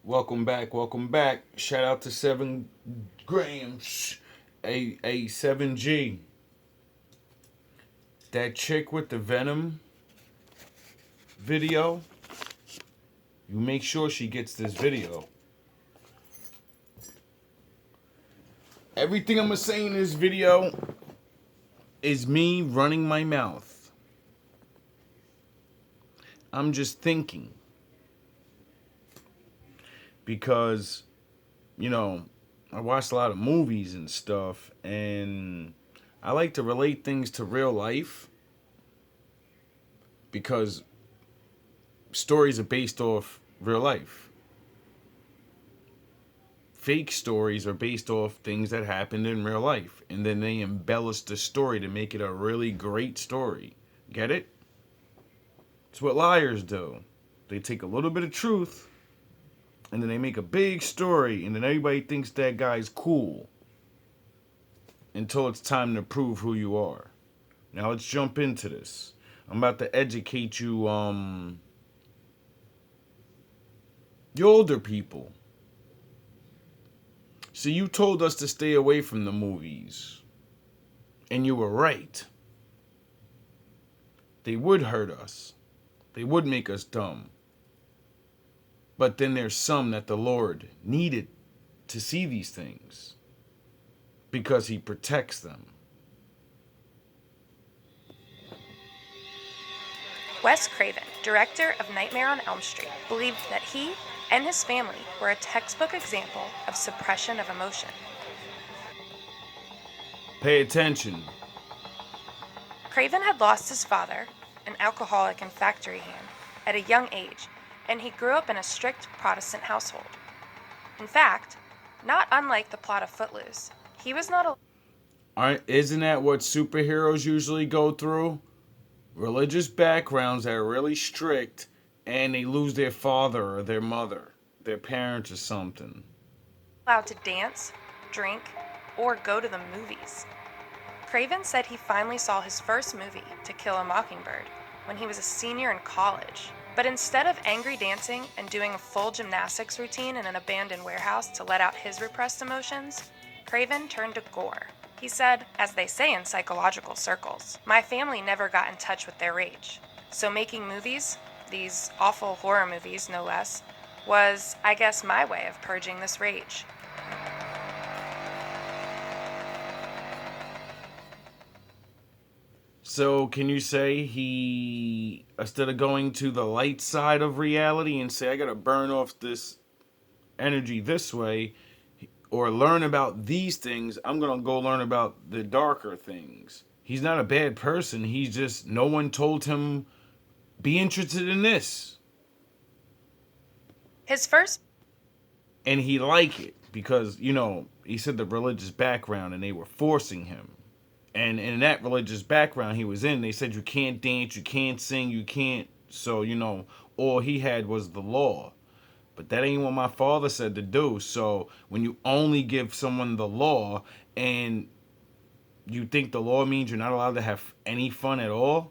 Welcome back. Welcome back. Shout out to 7 grams. A 7G. That chick with the Venom video. You make sure she gets this video. Everything I'm gonna say in this video is me running my mouth. I'm just thinking. Because, I watched a lot of movies and stuff, and I like to relate things to real life because stories are based off real life. Fake stories are based off things that happened in real life, and then they embellish the story to make it a really great story. Get it? It's what liars do. They take a little bit of truth and then they make a big story, and then everybody thinks that guy's cool until it's time to prove who you are. Now let's jump into this. I'm about to educate you, the older people. So you told us to stay away from the movies, and you were right. They would hurt us. They would make us dumb. But then there's some that the Lord needed to see these things because he protects them. Wes Craven, director of Nightmare on Elm Street, believed that he and his family were a textbook example of suppression of emotion. Pay attention. Craven had lost his father, an alcoholic and factory hand, at a young age, and he grew up in a strict Protestant household. In fact, not unlike the plot of Footloose, he was not Isn't that what superheroes usually go through? Religious backgrounds that are really strict, and they lose their father or their mother, their parents or something. allowed to dance, drink, or go to the movies. Craven said he finally saw his first movie, To Kill a Mockingbird, when he was a senior in college. But instead of angry dancing and doing a full gymnastics routine in an abandoned warehouse to let out his repressed emotions, Craven turned to gore. He said, as they say in psychological circles, my family never got in touch with their rage. So making movies, these awful horror movies no less, was, I guess, my way of purging this rage. So can you say he, instead of going to the light side of reality and say, I gotta burn off this energy this way, or learn about these things, I'm gonna go learn about the darker things. He's not a bad person. He's just, no one told him, be interested in this. His first And he liked it because, he said the religious background and they were forcing him. And in that religious background he was in, they said you can't dance, you can't sing, you can't. So, all he had was the law. But that ain't what my father said to do. So when you only give someone the law and you think the law means you're not allowed to have any fun at all,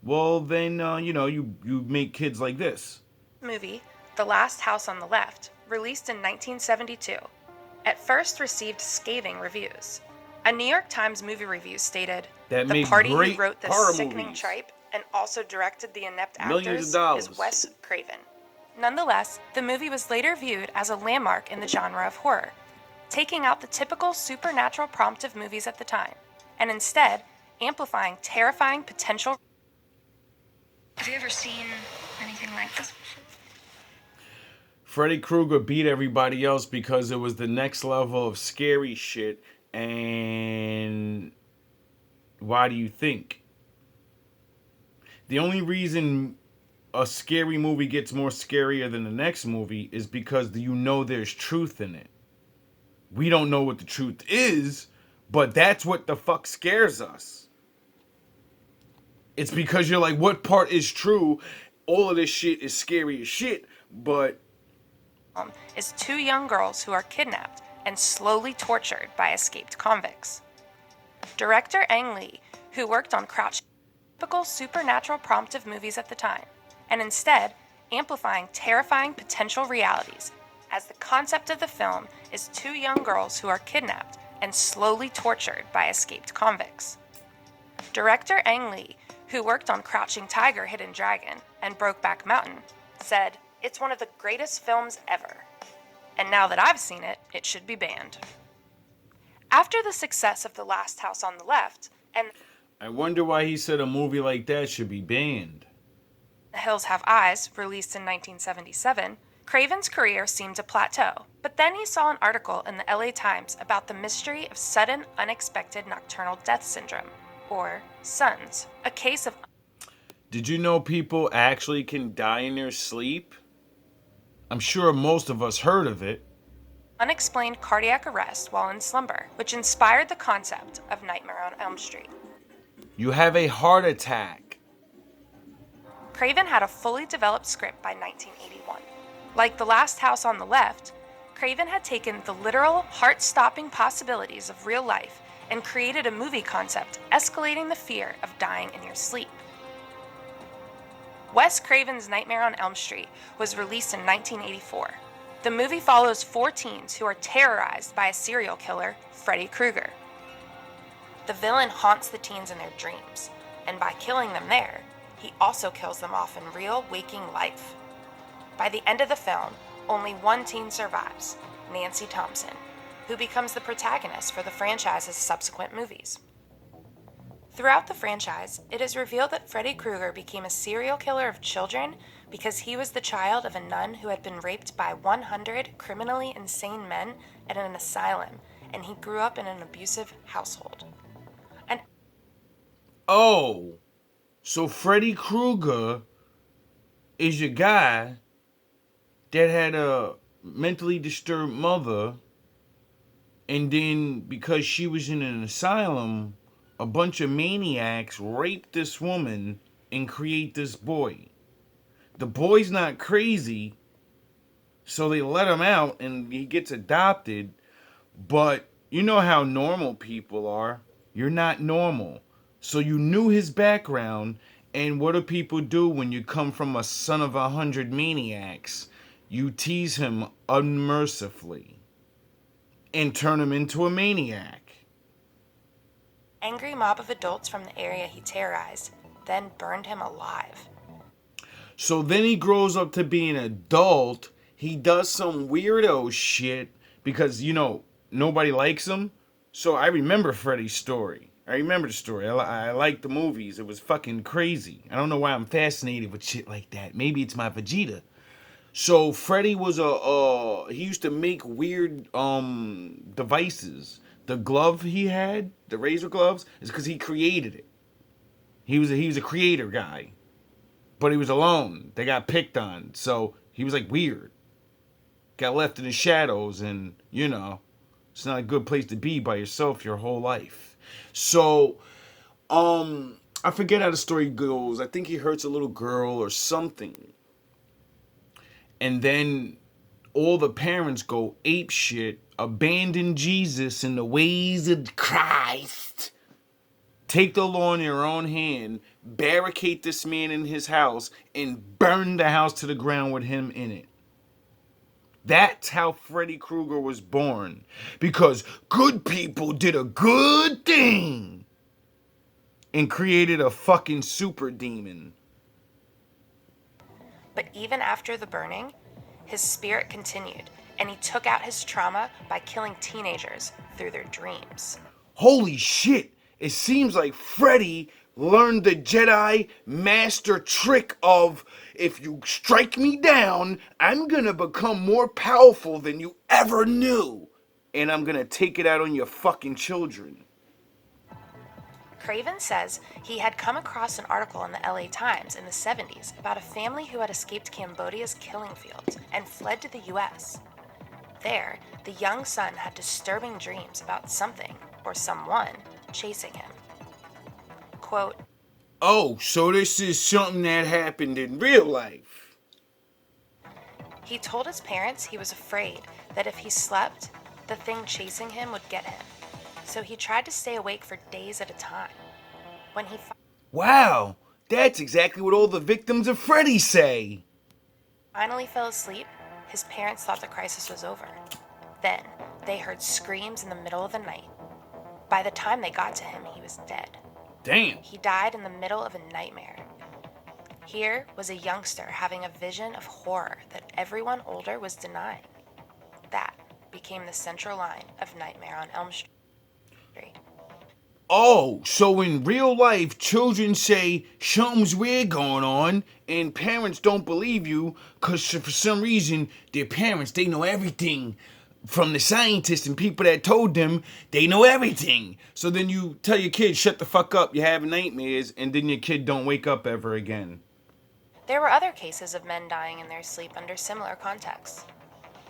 well, then, you make kids like this. movie, The Last House on the Left, released in 1972, at first received scathing reviews. A New York Times movie review stated, That the made party who great wrote this horror sickening movies. tripe and also directed the inept Millions of actors dollars. is Wes Craven. Nonetheless, the movie was later viewed as a landmark in the genre of horror, taking out the typical supernatural prompt of movies at the time, and instead amplifying terrifying potential. Have you ever seen anything like this before? Freddy Krueger beat everybody else because it was the next level of scary shit. And why do you think? The only reason a scary movie gets more scarier than the next movie is because there's truth in it. We don't know what the truth is, but that's what the fuck scares us. It's because you're like, what part is true? All of this shit is scary as shit, but Is two young girls who are kidnapped and slowly tortured by escaped convicts. Director Ang Lee, who worked on Crouch, typical supernatural prompt of movies at the time, and instead amplifying terrifying potential realities, as the concept of the film is two young girls who are kidnapped and slowly tortured by escaped convicts. Director Ang Lee, who worked on Crouching Tiger, Hidden Dragon, and Brokeback Mountain, said, "It's one of the greatest films ever. And now that I've seen it, it should be banned." After the success of The Last House on the Left and I wonder why he said a movie like that should be banned. The Hills Have Eyes, released in 1977, Craven's career seemed to plateau, but then he saw an article in the LA Times about the mystery of sudden unexpected nocturnal death syndrome, or SUNS, a case of... Did you know people actually can die in their sleep? I'm sure most of us heard of it. Unexplained cardiac arrest while in slumber, which inspired the concept of Nightmare on Elm Street. You have a heart attack. Craven had a fully developed script by 1981. Like The Last House on the Left, Craven had taken the literal, heart-stopping possibilities of real life and created a movie concept escalating the fear of dying in your sleep. Wes Craven's Nightmare on Elm Street was released in 1984. The movie follows 4 teens who are terrorized by a serial killer, Freddy Krueger. The villain haunts the teens in their dreams, and by killing them there, he also kills them off in real, waking life. By the end of the film, only one teen survives, Nancy Thompson, who becomes the protagonist for the franchise's subsequent movies. Throughout the franchise, it is revealed that Freddy Krueger became a serial killer of children because he was the child of a nun who had been raped by 100 criminally insane men at an asylum, and he grew up in an abusive household. Oh, so Freddy Krueger is your guy that had a mentally disturbed mother, and then because she was in an asylum, a bunch of maniacs raped this woman and create this boy. The boy's not crazy, so they let him out and he gets adopted, but you know how normal people are. You're not normal. So you knew his background, and what do people do when you come from a son of 100 maniacs? You tease him unmercifully and turn him into a maniac. Angry mob of adults from the area he terrorized then burned him alive. So then he grows up to be an adult. He does some weirdo shit because, nobody likes him. So I remember Freddy's story. I remember the story. I like the movies. It was fucking crazy. I don't know why I'm fascinated with shit like that. Maybe it's my Vegeta. So Freddy was he used to make weird devices. The glove he had, the razor gloves, is because he created it. He was a creator guy. But he was alone. They got picked on. So he was like weird. Got left in the shadows, and it's not a good place to be by yourself your whole life. So, I forget how the story goes. I think he hurts a little girl or something. And then all the parents go ape shit, abandon Jesus and the ways of Christ. Take the law in your own hand, barricade this man in his house, and burn the house to the ground with him in it. That's how Freddy Krueger was born. Because good people did a good thing and created a fucking super demon. But even after the burning, his spirit continued, and he took out his trauma by killing teenagers through their dreams. Holy shit! It seems like Freddy learned the Jedi master trick of, if you strike me down, I'm gonna become more powerful than you ever knew. And I'm gonna take it out on your fucking children. Craven says he had come across an article in the LA Times in the 70s about a family who had escaped Cambodia's killing fields and fled to the US. There, the young son had disturbing dreams about something or someone chasing him. Quote, "Oh, so this is something that happened in real life." He told his parents he was afraid that if he slept, the thing chasing him would get him. So he tried to stay awake for days at a time. When he Wow, that's exactly what all the victims of Freddy say. finally fell asleep, his parents thought the crisis was over. Then, they heard screams in the middle of the night. By the time they got to him, he was dead. Damn. He died in the middle of a nightmare. Here was a youngster having a vision of horror that everyone older was denying. That became the central line of Nightmare on Elm Street. Oh, so in real life, children say something's weird going on, and parents don't believe you because for some reason, their parents, they know everything. From the scientists and people that told them, they know everything. So then you tell your kid, shut the fuck up, you're having nightmares, and then your kid don't wake up ever again. There were other cases of men dying in their sleep under similar contexts.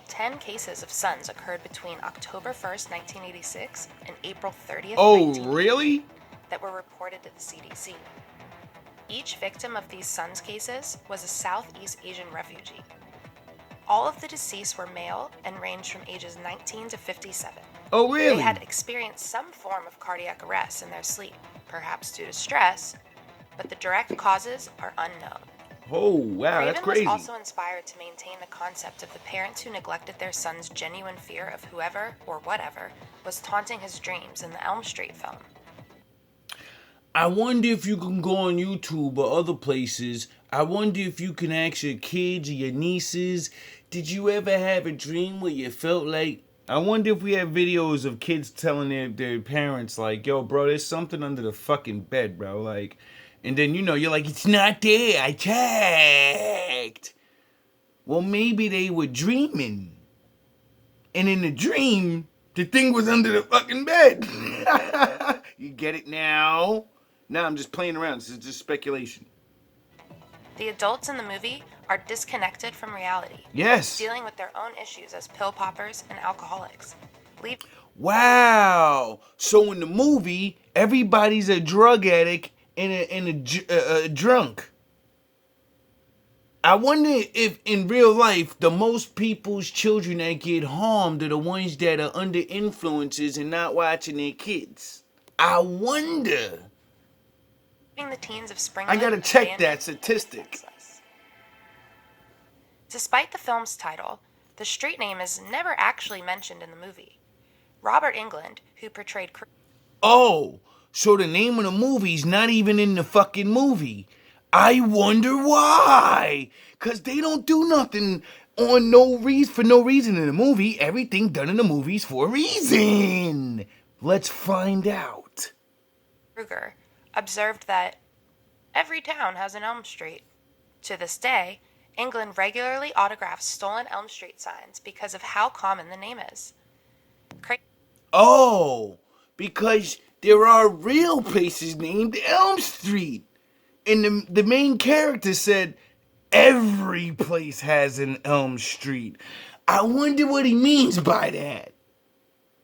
10 cases of sons occurred between October 1st, 1986 and April 30th, Oh, really? that were reported to the CDC. Each victim of these sons' cases was a Southeast Asian refugee. All of the deceased were male and ranged from ages 19 to 57. Oh, really? They had experienced some form of cardiac arrest in their sleep, perhaps due to stress, but the direct causes are unknown. Oh, wow, that's crazy. Craven was also inspired to maintain the concept of the parents who neglected their son's genuine fear of whoever or whatever was taunting his dreams in the Elm Street film. I wonder if you can go on YouTube or other places. I wonder if you can ask your kids or your nieces, did you ever have a dream where you felt like... I wonder if we have videos of kids telling their parents, like, yo, bro, there's something under the fucking bed, bro. Like, and then, you know, you're like, it's not there. I checked. Well, maybe they were dreaming. And in the dream, the thing was under the fucking bed. You get it now? No, I'm just playing around. This is just speculation. The adults in the movie are disconnected from reality. Yes. Dealing with their own issues as pill poppers and alcoholics. Wow. So in the movie, everybody's a drug addict and a drunk. I wonder if in real life, the most people's children that get harmed are the ones that are under influences and not watching their kids. I wonder. The teens of I gotta check that statistic. Despite the film's title, the street name is never actually mentioned in the movie. Robert Englund, who portrayed... Oh, so the name of the movie's not even in the fucking movie. I wonder why. Because they don't do nothing on for no reason in the movie. Everything done in the movie's for a reason. Let's find out. Kruger observed that every town has an Elm Street. To this day, England regularly autographs stolen Elm Street signs because of how common the name is. Oh, because there are real places named Elm Street. And the main character said, every place has an Elm Street. I wonder what he means by that.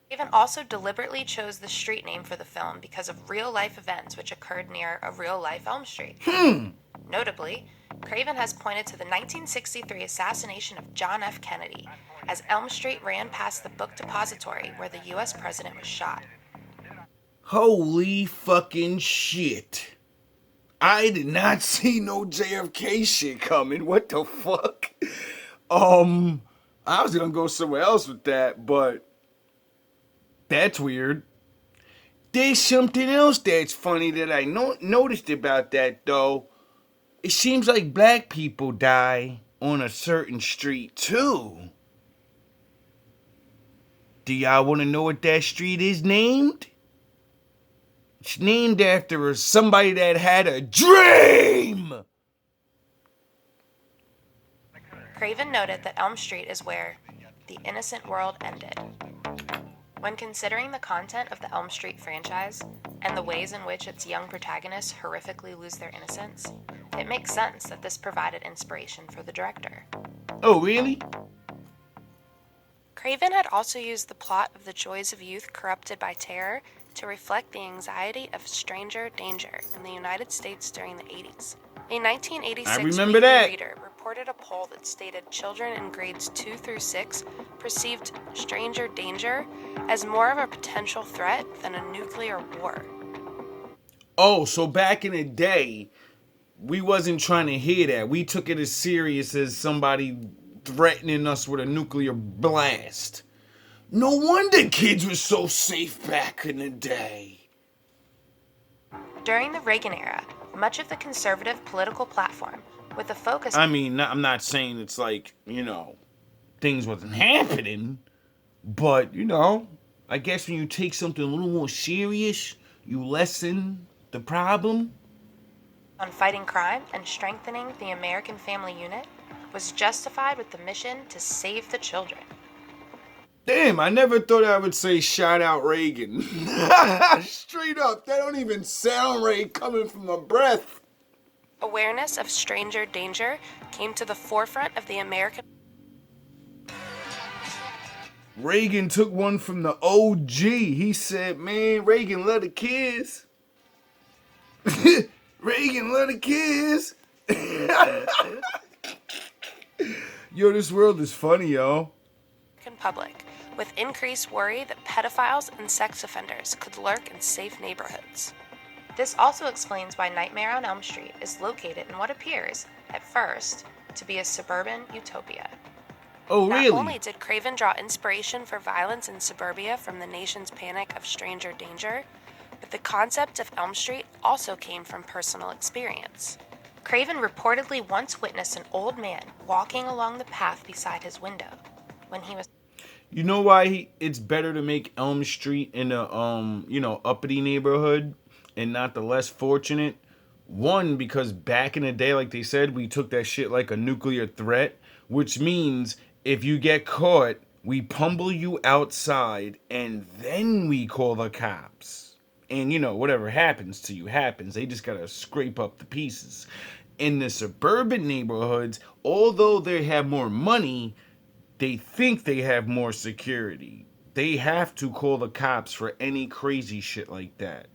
Craven also deliberately chose the street name for the film because of real-life events which occurred near a real-life Elm Street. Notably, Craven has pointed to the 1963 assassination of John F. Kennedy, as Elm Street ran past the book depository where the U.S. president was shot. Holy fucking shit. I did not see no JFK shit coming. What the fuck? I was gonna go somewhere else with that, but that's weird. There's something else that's funny that I noticed about that, though. It seems like black people die on a certain street, too. Do y'all want to know what that street is named? It's named after somebody that had a dream! Craven noted that Elm Street is where the innocent world ended. When considering the content of the Elm Street franchise and the ways in which its young protagonists horrifically lose their innocence, it makes sense that this provided inspiration for the director. Oh, really? Craven had also used the plot of The Joys of Youth Corrupted by Terror to reflect the anxiety of stranger danger in the United States during the 80s. A 1986 Weekly Reader reported a poll that stated children in grades 2 through 6 perceived stranger danger as more of a potential threat than a nuclear war. Oh, so back in the day, we wasn't trying to hear that. We took it as serious as somebody threatening us with a nuclear blast. No wonder kids were so safe back in the day. During the Reagan era, much of the conservative political platform, with a focus... I mean, I'm not saying it's like, things wasn't happening, but, I guess when you take something a little more serious, you lessen the problem. On fighting crime and strengthening the American family unit, was justified with the mission to save the children. Damn, I never thought I would say shout out Reagan. Straight up, that don't even sound right coming from my breath. Awareness of stranger danger came to the forefront of the American... Reagan took one from the OG. He said, man, Reagan love the kids. Reagan love the kids. Yo, this world is funny, yo. Public, with increased worry that pedophiles and sex offenders could lurk in safe neighborhoods. This also explains why Nightmare on Elm Street is located in what appears, at first, to be a suburban utopia. Oh, really? Not only did Craven draw inspiration for violence in suburbia from the nation's panic of stranger danger, but the concept of Elm Street also came from personal experience. Craven reportedly once witnessed an old man walking along the path beside his window when he was... You know why it's better to make Elm Street in a uppity neighborhood and not the less fortunate? One, because back in the day, like they said, we took that shit like a nuclear threat, which means if you get caught, we pummel you outside and then we call the cops. And whatever happens to you happens. They just gotta scrape up the pieces. In the suburban neighborhoods, although they have more money, they think they have more security. They have to call the cops for any crazy shit like that.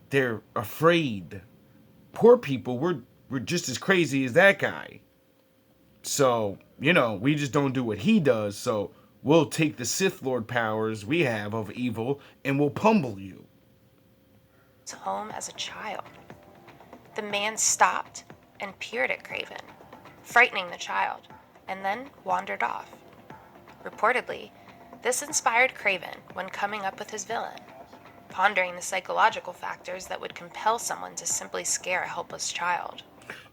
They're afraid. Poor people, we're just as crazy as that guy. So, we just don't do what he does. So we'll take the Sith Lord powers we have of evil and we'll pummel you. Home as a child. The man stopped and peered at Craven, frightening the child, and then wandered off. Reportedly, this inspired Craven when coming up with his villain, pondering the psychological factors that would compel someone to simply scare a helpless child.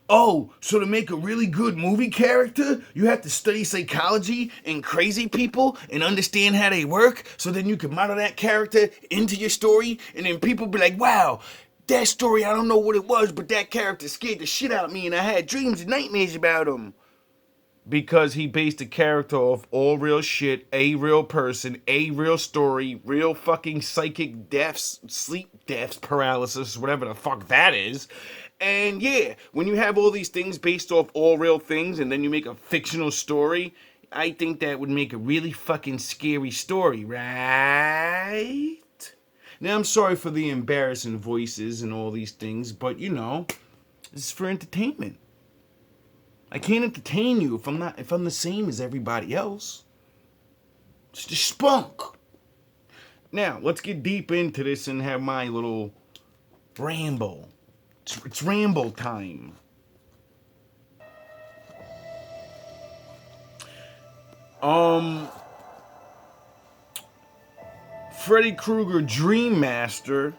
Oh, so to make a really good movie character, you have to study psychology and crazy people and understand how they work, so then you can model that character into your story, and then people be like, wow, that story, I don't know what it was, but that character scared the shit out of me and I had dreams and nightmares about him. Because he based a character off all real shit, a real person, a real story, real fucking psychic deaths, sleep deaths, paralysis, whatever the fuck that is. And yeah, when you have all these things based off all real things and then you make a fictional story, I think that would make a really fucking scary story, right? Now, I'm sorry for the embarrassing voices and all these things, but this is for entertainment. I can't entertain you if I'm the same as everybody else. It's just spunk. Now, let's get deep into this and have my little ramble. It's ramble time. Freddy Krueger Dream Master.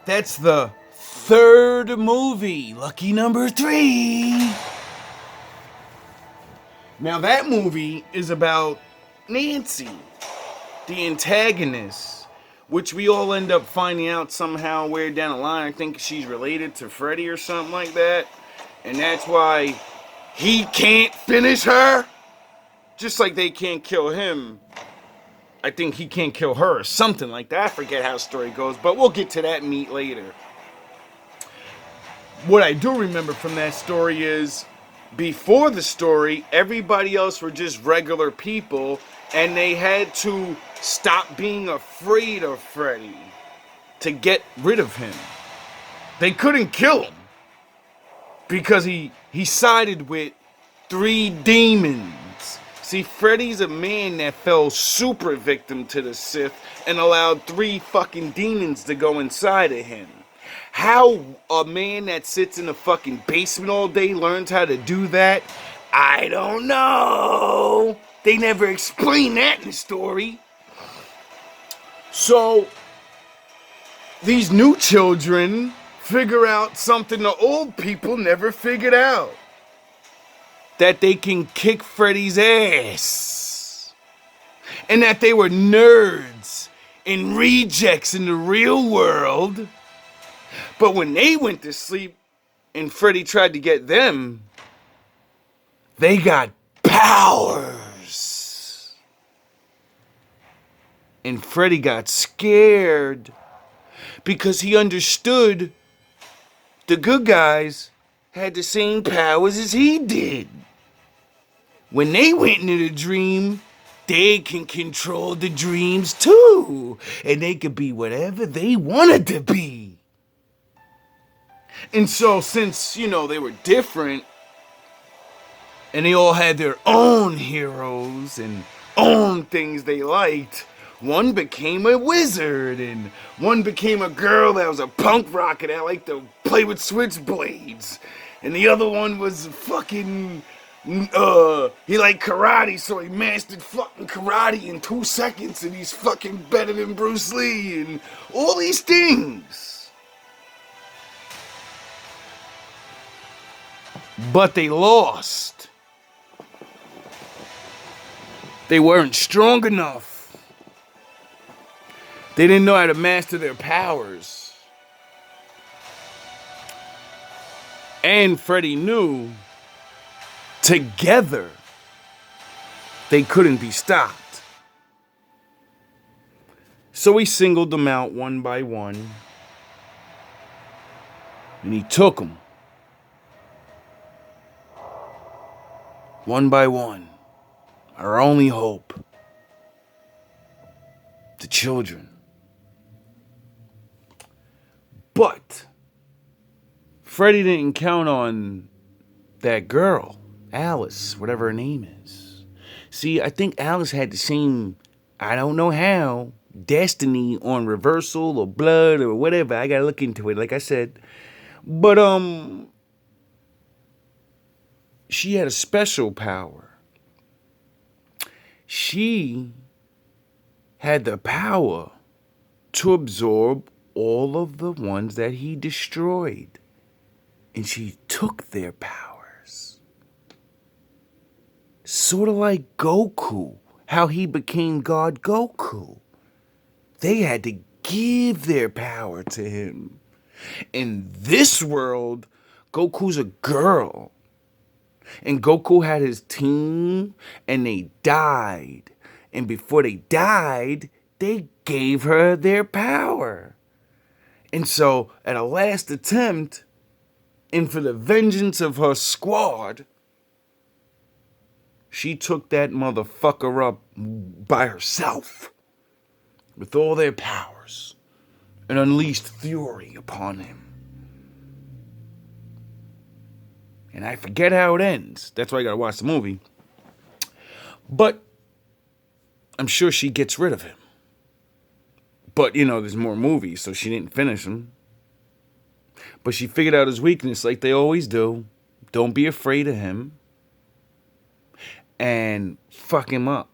That's the third movie. Lucky number 3. Now that movie is about Nancy, the antagonist, which we all end up finding out somehow way down the line. I think she's related to Freddy or something like that. And that's why he can't finish her. Just like they can't kill him. I think he can't kill her or something like that. I forget how the story goes, but we'll get to that meat later. What I do remember from that story is, before the story, everybody else were just regular people, and they had to stop being afraid of Freddy to get rid of him. They couldn't kill him because he sided with 3 demons. See, Freddy's a man that fell super victim to the Sith and allowed 3 fucking demons to go inside of him. How a man that sits in a fucking basement all day learns how to do that, I don't know. They never explain that in the story. So, these new children figure out something the old people never figured out. That they can kick Freddy's ass. And that they were nerds and rejects in the real world. But when they went to sleep and Freddy tried to get them, they got powers. And Freddy got scared because he understood the good guys had the same powers as he did. When they went into the dream, they can control the dreams too. And they could be whatever they wanted to be. And so since, they were different, and they all had their own heroes and own things they liked, one became a wizard, and one became a girl that was a punk rocker that liked to play with switchblades. And the other one was fucking, he liked karate, so he mastered fucking karate in 2 seconds, and he's fucking better than Bruce Lee, and all these things. But they lost. They weren't strong enough. They didn't know how to master their powers. And Freddy knew together they couldn't be stopped. So he singled them out one by one. And he took them. One by one. Our only hope. The children. But Freddy didn't count on that girl, Alice, whatever her name is. See, I think Alice had the same, I don't know how, destiny on reversal or blood or whatever. I gotta look into it, like I said. But she had a special power. She had the power to absorb all of the ones that he destroyed. And she took their powers. Sort of like Goku, how he became God Goku. They had to give their power to him. In this world, Goku's a girl. And Goku had his team, and they died. And before they died, they gave her their power. And so, at a last attempt, and for the vengeance of her squad, she took that motherfucker up by herself with all their powers and unleashed fury upon him. And I forget how it ends. That's why I gotta watch the movie. But I'm sure she gets rid of him. But, there's more movies, so she didn't finish them. But she figured out his weakness like they always do. Don't be afraid of him. And fuck him up.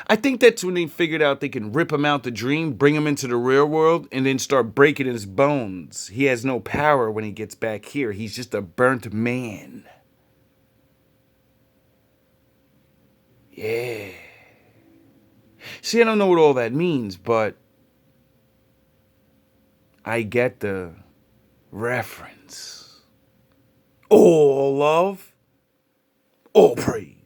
I think that's when they figured out they can rip him out the dream, bring him into the real world, and then start breaking his bones. He has no power when he gets back here. He's just a burnt man. Yeah. See, I don't know what all that means, but I get the reference. All love, all praise.